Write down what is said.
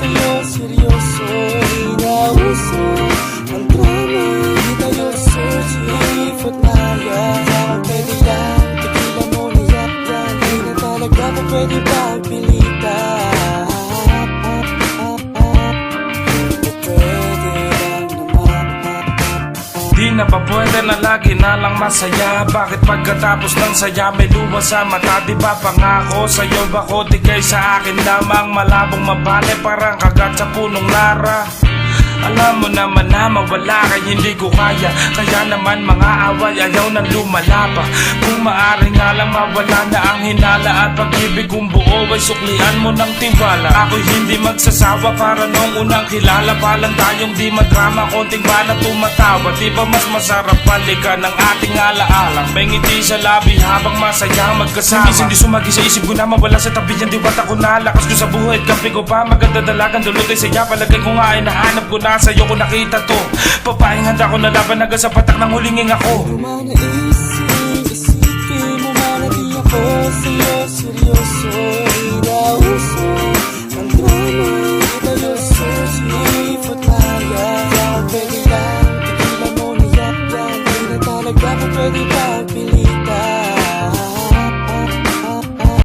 sa'yo, seryoso. Inauso ang drama, di tayo searching for naya. Pwede lang, tigilan mo na yan. Di na talaga pa pwede pagpilitan. Di na pa pwede na lagi na lang masaya. Bakit pagkatapos ng saya may luha sa mata? Di ba pangako sa'yo bako di kay sa akin lamang? Malabong mabale parang kagat sa punong lara. Alam mo naman na mawala kay hindi ko kaya. Kaya naman mga away ayaw na lumala pa. Kung maaari nga lang mawala na ang hinala. At pag-ibig kong buo ay suklian mo ng tiwala. Ako'y hindi magsasawa para nung unang kilala. Palang tayong di madrama, konting bala tumatawa. Di ba mas masarap balikan ng ating alaalang? May ngiti sa labi habang masaya magkasama. Hindi sumagi sa isip ko na mawala sa tabi yan. Diwata ko na lakas ko sa buhay at kape ko pa. Maganda dalagan dulot ay saya. Palagay ko nga ay nahanap ko na. Sa'yo ko nakita to. Papaing handa ko na laban hanggang sa patak ng hulingin ako. Di mo naisip, isipin mo man na di ako sa'yo seryoso.